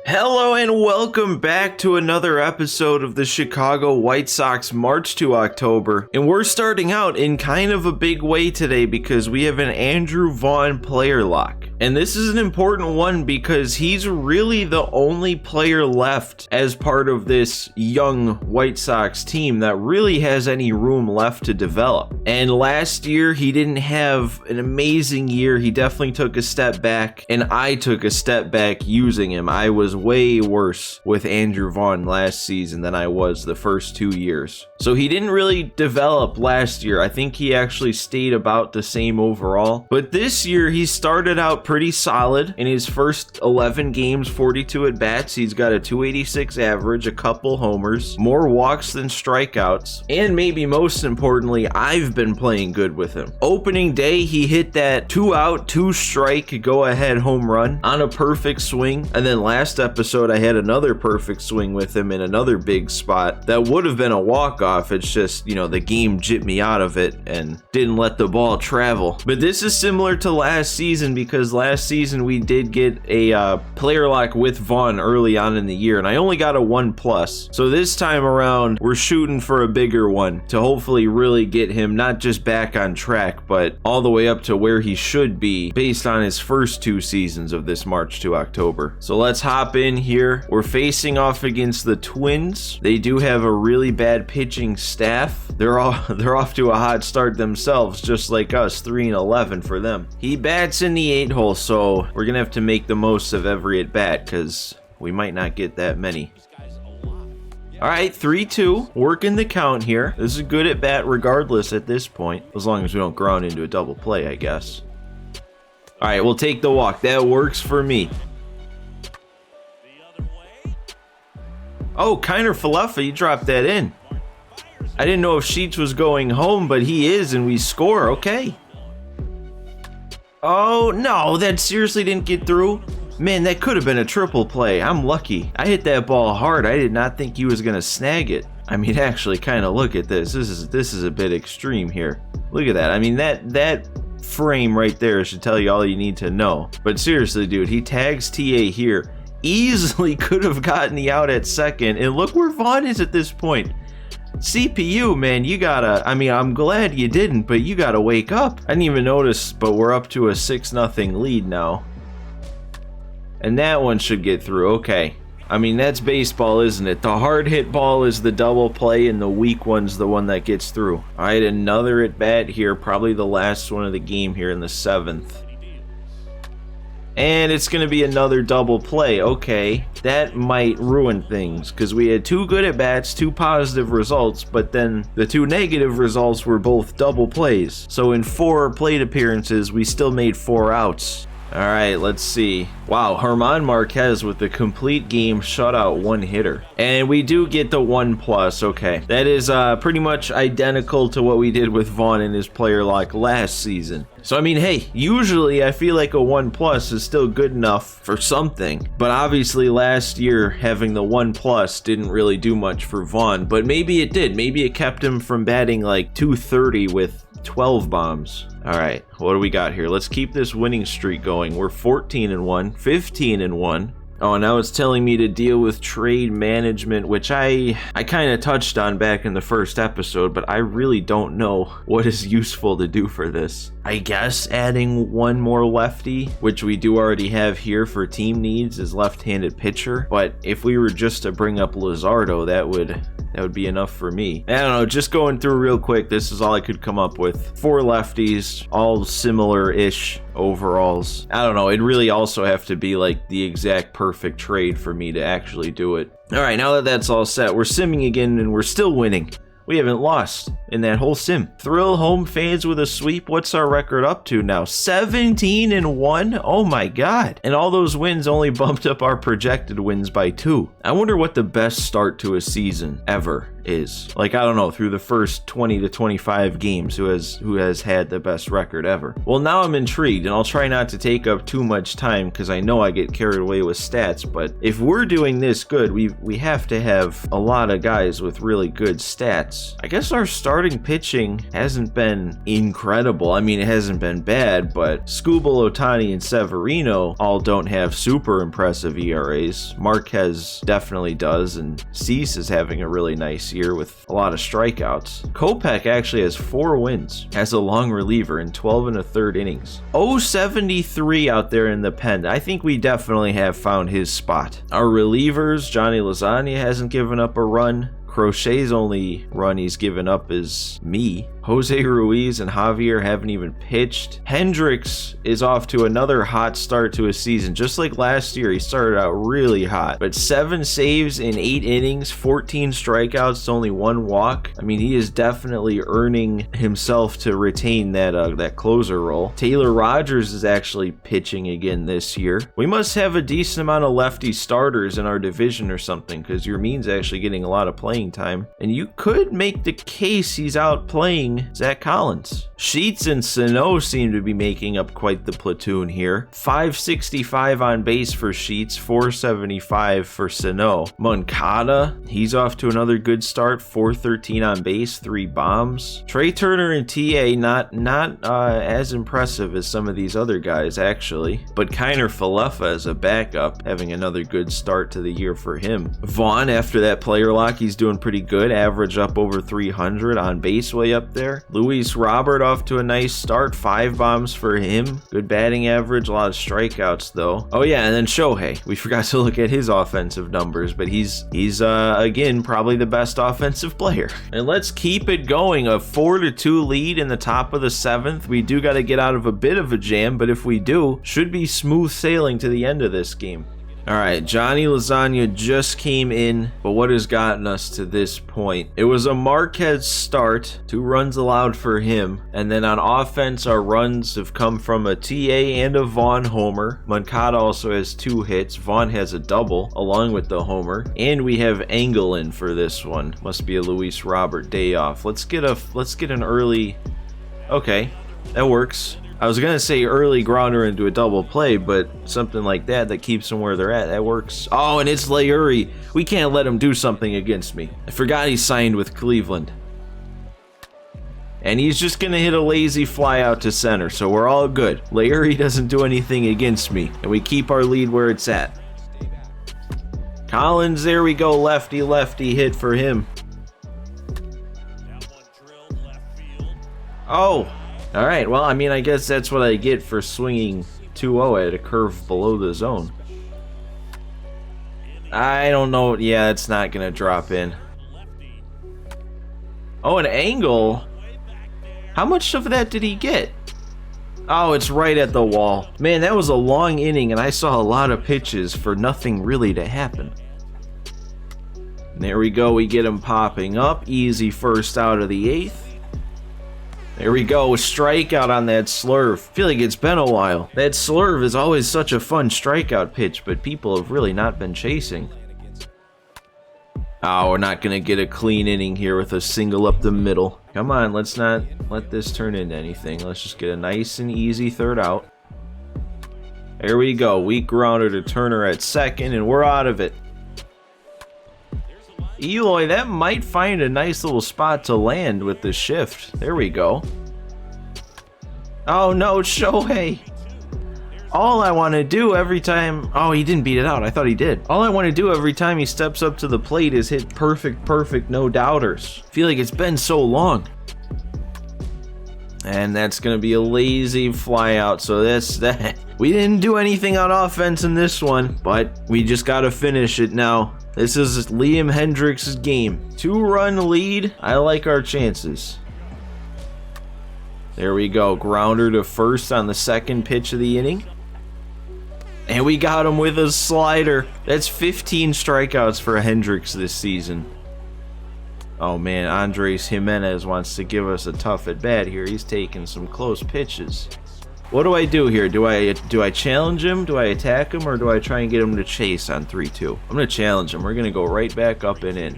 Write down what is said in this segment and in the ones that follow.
Hello and welcome back to another episode of the Chicago White Sox March to October. And we're starting out in kind of a big way today because we have an Andrew Vaughn player lock. And this is an important one because he's really the only player left as part of this young White Sox team that really has any room left to develop. And last year, he didn't have an amazing year. He definitely took a step back, and I took a step back using him. I was way worse with Andrew Vaughn last season than I was the first 2 years. So he didn't really develop last year. I think he actually stayed about the same overall. But this year, he started out pretty solid. In his first 11 games, 42 at-bats, he's got a 286 average, a couple homers, more walks than strikeouts, and maybe most importantly, I've been playing good with him. Opening day, he hit that 2-out, 2-strike, go-ahead home run on a perfect swing, and then last episode, I had another perfect swing with him in another big spot that would have been a walk-off. It's just, the game jipped me out of it and didn't let the ball travel. But this is similar to last season because last season we did get a player lock with Vaughn early on in the year, and I only got a 1+. So this time around, we're shooting for a bigger one to hopefully really get him not just back on track, but all the way up to where he should be based on his first 2 seasons of this March to October. So let's hop in here. We're facing off against the Twins. They do have a really bad pitching staff. They're off to a hot start themselves, just like us, 3-11 for them. He bats in the 8 hole, so we're gonna have to make the most of every at bat because we might not get that many. All right, 3-2, working the count here. This is a good at bat regardless at this point, as long as we don't ground into a double play, I guess. All right, we'll take the walk. That works for me. Oh, Kiner Falefa, you dropped that in. I didn't know if Sheets was going home, but he is, and we score. Okay. Oh, no, that seriously didn't get through. Man, that could have been a triple play. I'm lucky. I hit that ball hard. I did not think he was going to snag it. I mean, actually, kind of look at this. This is a bit extreme here. Look at that. I mean, that frame right there should tell you all you need to know. But seriously, dude, he tags TA here. Easily could have gotten the out at second. And look where Vaughn is at this point. CPU, man, you gotta, I'm glad you didn't, but you gotta wake up. I didn't even notice, but we're up to a 6-0 lead now. And that one should get through. Okay. That's baseball, isn't it? The hard hit ball is the double play and the weak one's the one that gets through. All right, another at bat here, probably the last one of the game here in the 7th. And it's going to be another double play. Okay, that might ruin things because we had 2 good at bats, 2 positive results, but then the 2 negative results were both double plays. So in 4 plate appearances, we still made 4 outs. All right, let's see. Wow, German Marquez with the complete game shutout 1-hitter. And we do get the 1+. Okay, that is pretty much identical to what we did with Vaughn in his player lock last season. So, hey, usually I feel like a 1+ is still good enough for something. But obviously last year, having the 1+ didn't really do much for Vaughn. But maybe it did. Maybe it kept him from batting like 230 with 12 bombs. All right, what do we got here? Let's keep this winning streak going. We're 14-1, 15-1. Oh, now it's telling me to deal with trade management, which I kind of touched on back in the first episode, but I really don't know what is useful to do for this. I guess adding 1 more lefty, which we do already have here for team needs, is left-handed pitcher. But if we were just to bring up Luzardo, that would be enough for me. I don't know, just going through real quick, this is all I could come up with. 4 lefties, all similar-ish overalls. I don't know, it'd really also have to be like the exact perfect trade for me to actually do it. All right, now that that's all set, we're simming again and we're still winning. We haven't lost in that whole sim. Thrill home fans with a sweep. What's our record up to now? 17-1? Oh my God. And all those wins only bumped up our projected wins by 2. I wonder what the best start to a season ever is. Like, I don't know, through the first 20 to 25 games, who has had the best record ever. Well, now I'm intrigued, and I'll try not to take up too much time because I know I get carried away with stats, but if we're doing this good, we have to have a lot of guys with really good stats. I guess our starting starting pitching hasn't been incredible. I mean, it hasn't been bad, but Skubal, Ohtani, and Severino all don't have super impressive ERAs. Marquez definitely does, and Cease is having a really nice year with a lot of strikeouts. Kopech actually has 4 wins as a long reliever in 12 1/3 innings. 073 out there in the pen. I think we definitely have found his spot. Our relievers, Johnny Lasagna hasn't given up a run. Crochet's only run he's given up is me. Jose Ruiz and Javier haven't even pitched. Hendricks is off to another hot start to his season. Just like last year, he started out really hot. But 7 saves in 8 innings, 14 strikeouts to only 1 walk. I mean, he is definitely earning himself to retain that closer role. Taylor Rogers is actually pitching again this year. We must have a decent amount of lefty starters in our division or something, because Yermin's actually getting a lot of playing time. And you could make the case he's out playing Zach Collins. Sheets and Sano seem to be making up quite the platoon here. 565 on base for Sheets, 475 for Sano. Moncada, he's off to another good start, 413 on base, 3 bombs. Trey Turner and TA not as impressive as some of these other guys actually, but Kiner Falefa as a backup, having another good start to the year for him. Vaughn, after that player lock, he's doing pretty good, average up over 300 on base way up there. Luis Robert off to a nice start, 5 bombs for him. Good batting average, a lot of strikeouts though. Oh yeah, and then Shohei. We forgot to look at his offensive numbers, but he's again probably the best offensive player. And let's keep it going. A 4-2 lead in the top of the 7th. We do got to get out of a bit of a jam, but if we do, should be smooth sailing to the end of this game. All right, Johnny Lasagna just came in, but what has gotten us to this point? It was a Marquez start, 2 runs allowed for him, and then on offense, our runs have come from a TA and a Vaughn homer. Moncada also has 2 hits. Vaughn has a double along with the homer, and we have Engel in for this one. Must be a Luis Robert day off. Let's get an early. Okay, that works. I was gonna say early grounder into a double play, but something like that keeps them where they're at, that works. Oh, and it's Leury. We can't let him do something against me. I forgot he signed with Cleveland. And he's just gonna hit a lazy fly out to center, so we're all good. Leury doesn't do anything against me, and we keep our lead where it's at. Collins, there we go, lefty hit for him. Oh. All right, well, I mean, I guess that's what I get for swinging 2-0 at a curve below the zone. I don't know. Yeah, it's not going to drop in. Oh, an angle. How much of that did he get? Oh, it's right at the wall. Man, that was a long inning, and I saw a lot of pitches for nothing really to happen. And there we go. We get him popping up. Easy first out of the 8th. There we go, a strikeout on that slurve. I feel like it's been a while. That slurve is always such a fun strikeout pitch, but people have really not been chasing. Oh, we're not gonna get a clean inning here with a single up the middle. Come on, let's not let this turn into anything. Let's just get a nice and easy 3rd out. There we go, weak grounder to Turner at 2nd, and we're out of it. Eloy, that might find a nice little spot to land with the shift. There we go. Oh no, Shohei. All I want to do every time... Oh, he didn't beat it out. I thought he did. All I want to do every time he steps up to the plate is hit perfect, no doubters. I feel like it's been so long. And that's going to be a lazy fly out. So that's that. We didn't do anything on offense in this one, but we just got to finish it now. This is Liam Hendricks' game. 2-run lead. I like our chances. There we go. Grounder to first on the 2nd pitch of the inning. And we got him with a slider. That's 15 strikeouts for Hendricks this season. Oh man, Andres Jimenez wants to give us a tough at bat here. He's taking some close pitches. What do I do here? Do I challenge him? Do I attack him? Or do I try and get him to chase on 3-2? I'm going to challenge him. We're going to go right back up and in.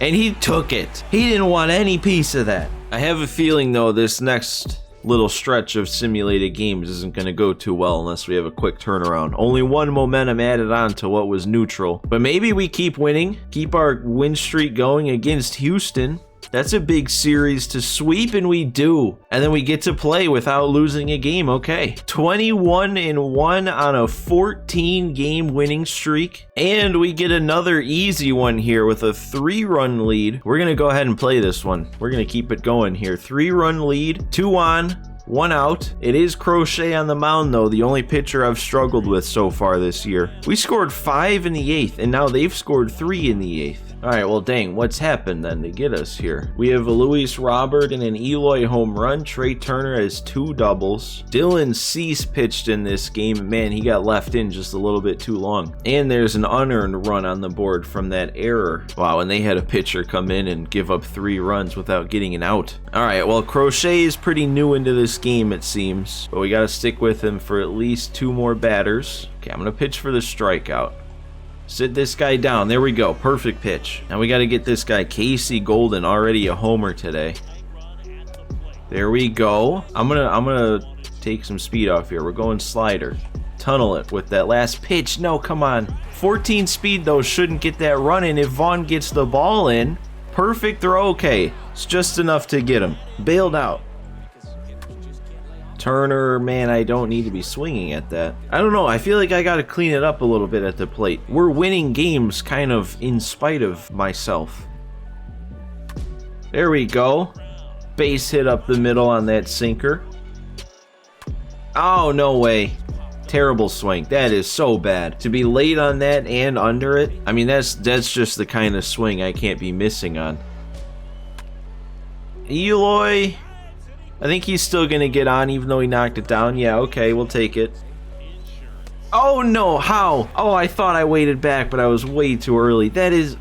And he took it. He didn't want any piece of that. I have a feeling, though, this next little stretch of simulated games isn't going to go too well unless we have a quick turnaround. Only 1 momentum added on to what was neutral. But maybe we keep winning. Keep our win streak going against Houston. That's a big series to sweep, and we do. And then we get to play without losing a game. Okay. 21-1 on a 14-game winning streak. And we get another easy one here with a 3-run lead. We're going to go ahead and play this one. We're going to keep it going here. 3-run lead, 2 on, 1 out. It is Crochet on the mound, though, the only pitcher I've struggled with so far this year. We scored 5 in the 8th, and now they've scored 3 in the 8th. All right, well, dang, what's happened then to get us here? We have a Luis Robert and an Eloy home run. Trey Turner has 2 doubles. Dylan Cease pitched in this game. Man, he got left in just a little bit too long. And there's an unearned run on the board from that error. Wow, and they had a pitcher come in and give up 3 runs without getting an out. All right, well, Crochet is pretty new into this game, it seems. But we got to stick with him for at least 2 more batters. Okay, I'm going to pitch for the strikeout. Sit this guy down. There we go. Perfect pitch. Now we got to get this guy Casey Golden, already a homer today. There we go. I'm gonna take some speed off here. We're going slider. Tunnel it with that last pitch. No, come on. 14 speed though shouldn't get that run in. If Vaughn gets the ball in, perfect throw. Okay, it's just enough to get him. Bailed out. Turner, man, I don't need to be swinging at that. I don't know. I feel like I got to clean it up a little bit at the plate. We're winning games kind of in spite of myself. There we go. Base hit up the middle on that sinker. Oh, no way. Terrible swing. That is so bad. To be late on that and under it, I mean, that's just the kind of swing I can't be missing on. Eloy, I think he's still going to get on even though he knocked it down. Yeah, okay, we'll take it. Oh, no, how? Oh, I thought I waited back, but I was way too early. That is...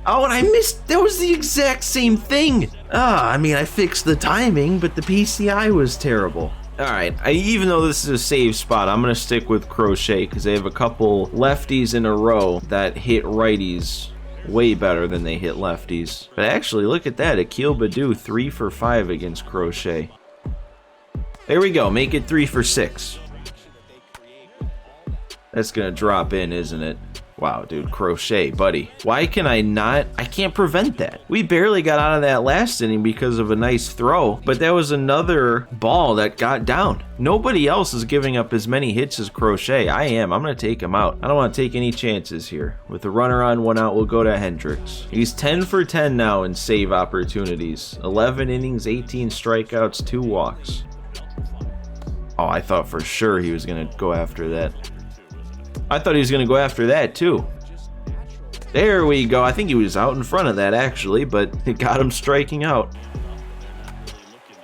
Oh, and I missed... That was the exact same thing. I mean, I fixed the timing, but the PCI was terrible. All right, even though this is a save spot, I'm going to stick with Crochet because they have a couple lefties in a row that hit righties way better than they hit lefties. But actually, look at that. Akil Baddoo, 3 for 5 against Crochet. There we go. Make it 3 for 6. That's going to drop in, isn't it? Wow, dude, Crochet, buddy. Why can I not? I can't prevent that. We barely got out of that last inning because of a nice throw, but that was another ball that got down. Nobody else is giving up as many hits as Crochet. I am. I'm going to take him out. I don't want to take any chances here. With the runner on, 1 out, we'll go to Hendricks. He's 10 for 10 now in save opportunities. 11 innings, 18 strikeouts, 2 walks. Oh, I thought for sure he was going to go after that. I thought he was going to go after that, too. There we go. I think he was out in front of that, actually, but it got him striking out.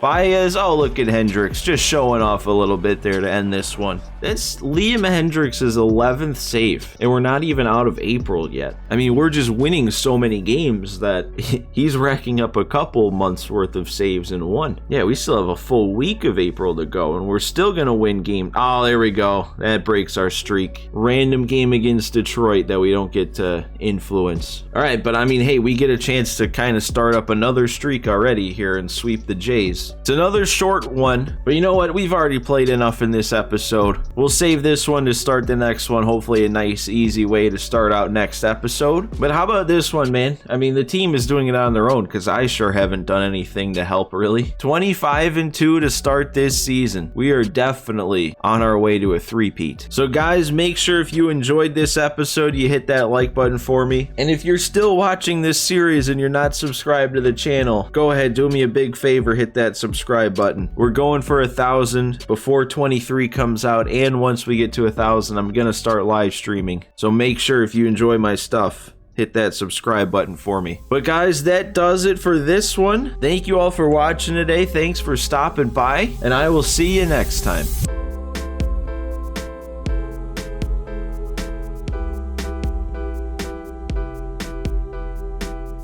Baez, oh, look at Hendricks, just showing off a little bit there to end this one. That's Liam Hendricks' 11th save, and we're not even out of April yet. I mean, we're just winning so many games that he's racking up a couple months worth of saves in one. Yeah, we still have a full week of April to go, and we're still gonna win game. Oh, there we go. That breaks our streak. Random game against Detroit that we don't get to influence. All right, but I mean, hey, we get a chance to kind of start up another streak already here and sweep the Jays. It's another short one, but you know what? We've already played enough in this episode. We'll save this one to start the next one. Hopefully a nice, easy way to start out next episode. But how about this one, man? I mean, the team is doing it on their own because I sure haven't done anything to help, really. 25-2 to start this season. We are definitely on our way to a three-peat. So guys, make sure if you enjoyed this episode, you hit that like button for me. And if you're still watching this series and you're not subscribed to the channel, go ahead, do me a big favor, hit that subscribe button. We're going for 1,000 before 23 comes out, and once we get to 1,000, I'm gonna start live streaming. So make sure if you enjoy my stuff, hit that subscribe button for me. But guys, that does it for this one. Thank you all for watching today. Thanks for stopping by, and I will see you next time.